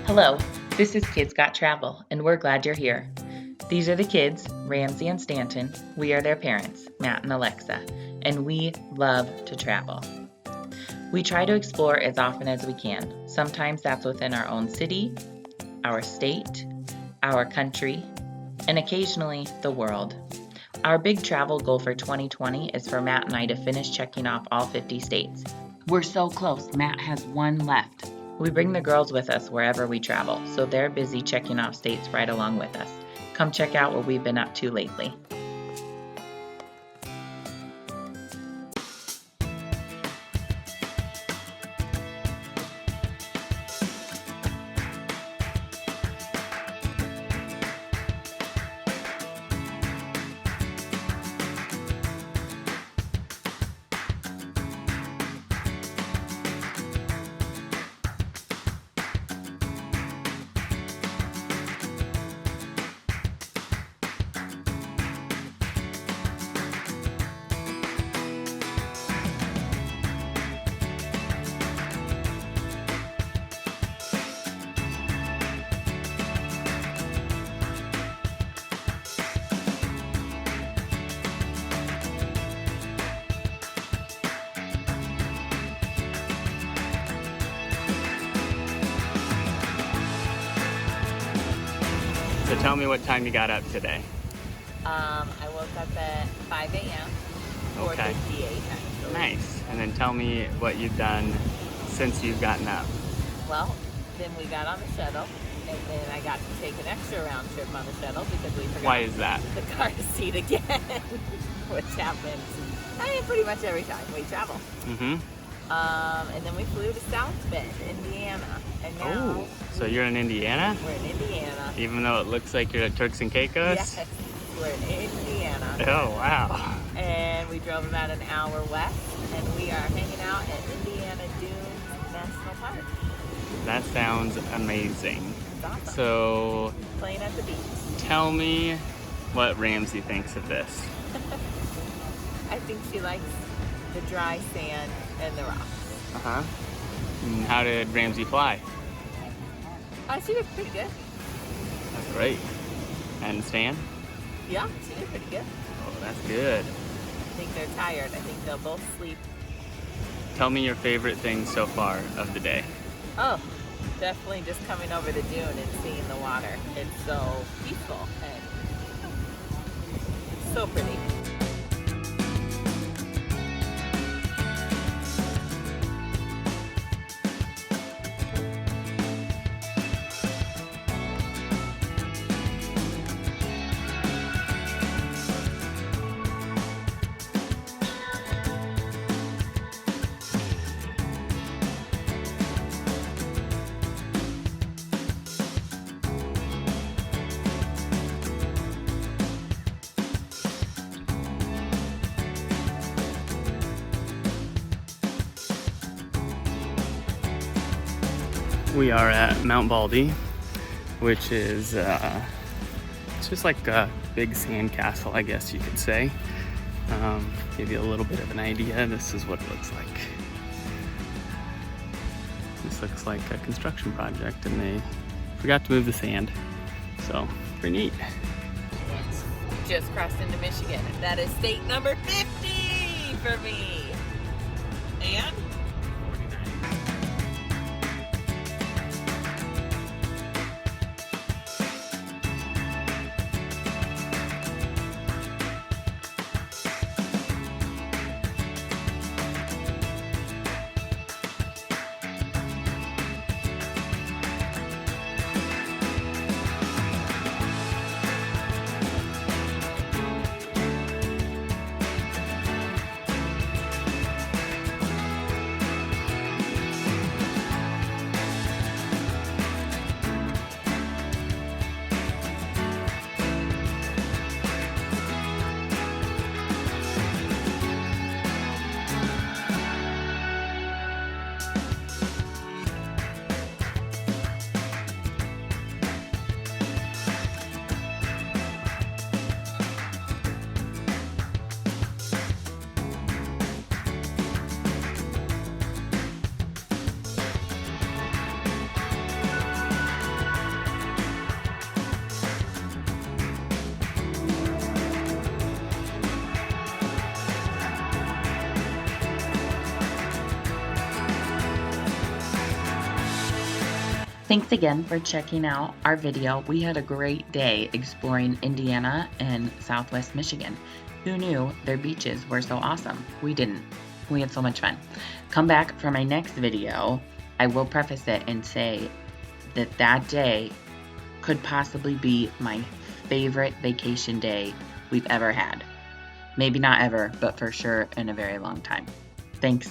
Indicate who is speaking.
Speaker 1: Hello, this is Kids Got Travel, and we're glad you're here. These are the kids, Ramsey and Stanton. We are their parents, Matt and Alexa, and we love to travel. We try to explore as often as we can. Sometimes that's within our own city, our state, our country, and occasionally the world. Our big travel goal for 2020 is for Matt and I to finish checking off all 50 states. We're so close, Matt has one left. We bring the girls with us wherever we travel, so they're busy checking off states right along with us. Come check out what we've been up to lately.
Speaker 2: So tell me what time you got up today.
Speaker 3: I woke up at 5 a.m.
Speaker 2: Okay.
Speaker 3: 4:58 actually.
Speaker 2: Nice. And then tell me what you've done since you've gotten up.
Speaker 3: Well, then we got on the shuttle, and then I got to take an extra round trip on the shuttle because we forgot
Speaker 2: Why is that?
Speaker 3: the car seat again, which happens, pretty much every time we travel.
Speaker 2: Mm-hmm.
Speaker 3: And then we flew to South Bend, Indiana, and now
Speaker 2: So you're in Indiana?
Speaker 3: we're in Indiana.
Speaker 2: Even though it looks like you're at Turks and Caicos?
Speaker 3: Yes, we're in Indiana.
Speaker 2: Oh, wow.
Speaker 3: And we drove about an hour west, and we are hanging out at Indiana Dunes National Park.
Speaker 2: That sounds amazing.
Speaker 3: It's awesome.
Speaker 2: So
Speaker 3: Playing at the beach.
Speaker 2: tell me what Ramsey thinks of this.
Speaker 3: I think she likes the dry sand and the rocks.
Speaker 2: Uh-huh. And how did Ramsey fly?
Speaker 3: She did pretty good.
Speaker 2: That's great. And Stan?
Speaker 3: Yeah, she did pretty good.
Speaker 2: Oh, that's good.
Speaker 3: I think they're tired. I think they'll both sleep.
Speaker 2: Tell me your favorite thing so far of the day.
Speaker 3: Oh, definitely just coming over the dune and seeing the water. It's so peaceful and so pretty.
Speaker 2: We are at Mount Baldy, which is it's just like a big sand castle, I guess you could say. Give you a little bit of an idea. This is what it looks like. This looks like a construction project, and they forgot to move the sand, so pretty neat.
Speaker 3: Just crossed into Michigan. That is state number 50 for me. And
Speaker 1: Thanks again for checking out our video. We had a great day exploring Indiana and Southwest Michigan. Who knew their beaches were so awesome? We didn't. We had so much fun. Come back for my next video. I will preface it and say that day could possibly be my favorite vacation day we've ever had. Maybe not ever, but for sure in a very long time. Thanks.